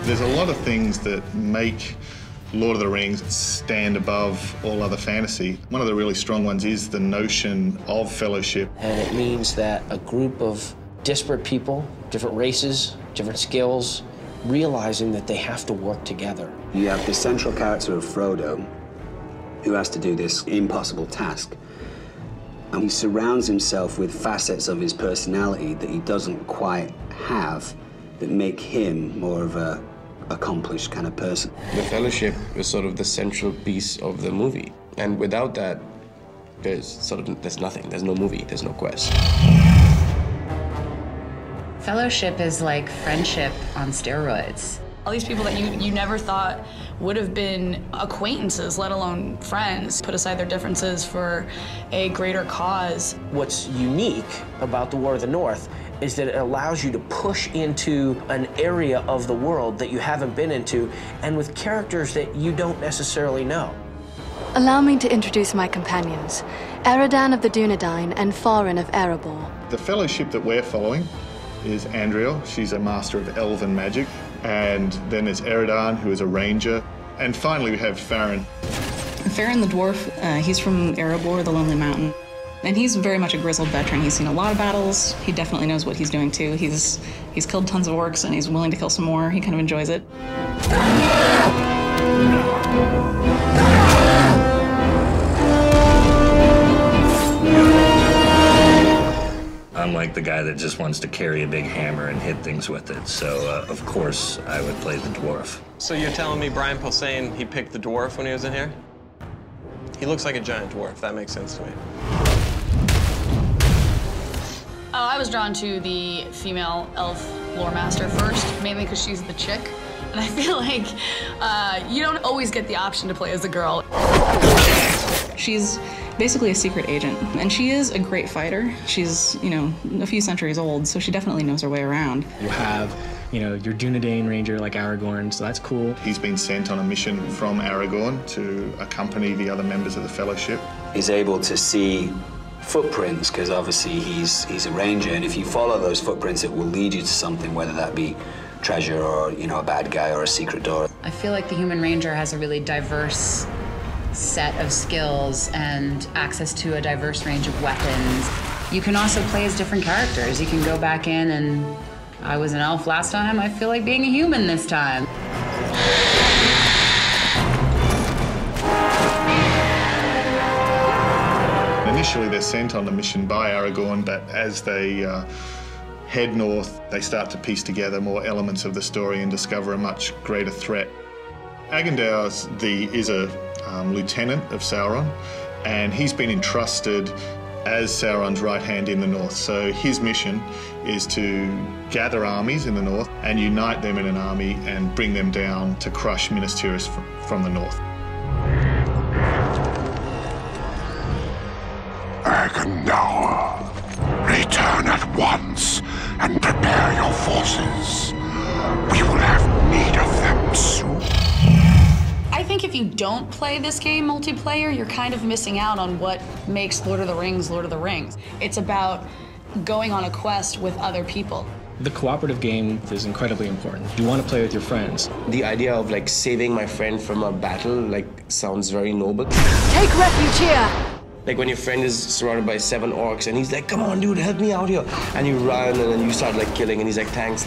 There's a lot of things that make Lord of the Rings stand above all other fantasy. One of the really strong ones is the notion of fellowship. And it means that a group of disparate people, different races, different skills, realizing that they have to work together. You have the central character of Frodo, who has to do this impossible task. And he surrounds himself with facets of his personality that he doesn't quite have that make him more of a accomplished kind of person. The Fellowship is sort of the central piece of the movie. And without that, there's nothing. There's no movie, there's no quest. Fellowship is like friendship on steroids. All these people that you never thought would have been acquaintances, let alone friends, put aside their differences for a greater cause. What's unique about the War of the North is that it allows you to push into an area of the world that you haven't been into, and with characters that you don't necessarily know. Allow me to introduce my companions, Eredan of the Dunedain and Farin of Erebor. The fellowship that we're following is Andriel. She's a master of elven magic. And then there's Eredan, who is a ranger. And finally, we have Farin. Farin the dwarf, he's from Erebor, the Lonely Mountain. And he's very much a grizzled veteran. He's seen a lot of battles. He definitely knows what he's doing, too. He's killed tons of orcs, and he's willing to kill some more. He kind of enjoys it. I'm like the guy that just wants to carry a big hammer and hit things with it, so of course I would play the dwarf. So you're telling me Brian Posehn, he picked the dwarf when he was in here? He looks like a giant dwarf. That makes sense to me. I was drawn to the female elf lore master first, mainly because she's the chick. And I feel like you don't always get the option to play as a girl. She's basically a secret agent, and she is a great fighter. She's, a few centuries old, so she definitely knows her way around. You have, your Dunedain ranger like Aragorn, so that's cool. He's been sent on a mission from Aragorn to accompany the other members of the Fellowship. He's able to see footprints, because obviously he's a ranger, and if you follow those footprints, it will lead you to something, whether that be treasure or, a bad guy or a secret door. I feel like the Human Ranger has a really diverse set of skills and access to a diverse range of weapons. You can also play as different characters. You can go back in and I was an elf last time. I feel like being a human this time. Initially, they're sent on the mission by Aragorn, but as they head north, they start to piece together more elements of the story and discover a much greater threat. Agendaur is a lieutenant of Sauron, and he's been entrusted as Sauron's right hand in the north. So his mission is to gather armies in the north and unite them in an army and bring them down to crush Minas Tirith from the north. Agendaur, return at once and prepare your forces. We will have need of them soon. I think if you don't play this game multiplayer, you're kind of missing out on what makes Lord of the Rings Lord of the Rings. It's about going on a quest with other people. The cooperative game is incredibly important. You want to play with your friends. The idea of saving my friend from a battle sounds very noble. Take refuge here! Like when your friend is surrounded by 7 orcs and he's like, come on dude, help me out here. And you run and then you start killing and he's like, thanks.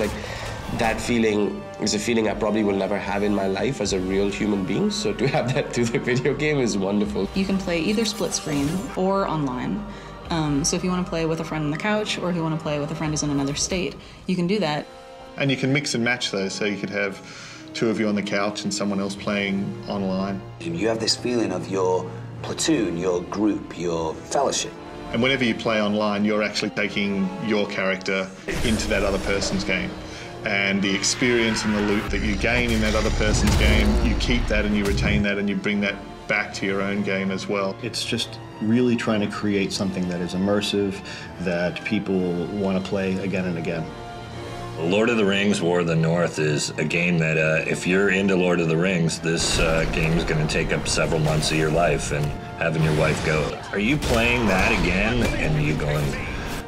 That feeling is a feeling I probably will never have in my life as a real human being. So to have that through the video game is wonderful. You can play either split screen or online. So if you want to play with a friend on the couch or if you want to play with a friend who's in another state, you can do that. And you can mix and match those, so you could have 2 of you on the couch and someone else playing online. You have this feeling of your platoon, your group, your fellowship. And whenever you play online, you're actually taking your character into that other person's game. And the experience and the loot that you gain in that other person's game, you keep that and you retain that and you bring that back to your own game as well. It's just really trying to create something that is immersive, that people want to play again and again. Lord of the Rings War of the North is a game that if you're into Lord of the Rings, this game is going to take up several months of your life, and having your wife go, are you playing that again? And you going,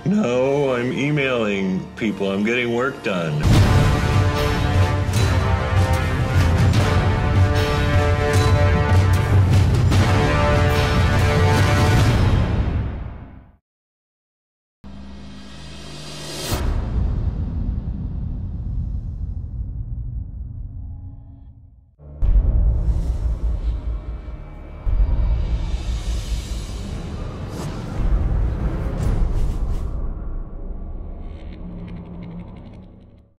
no, I'm emailing people, I'm getting work done.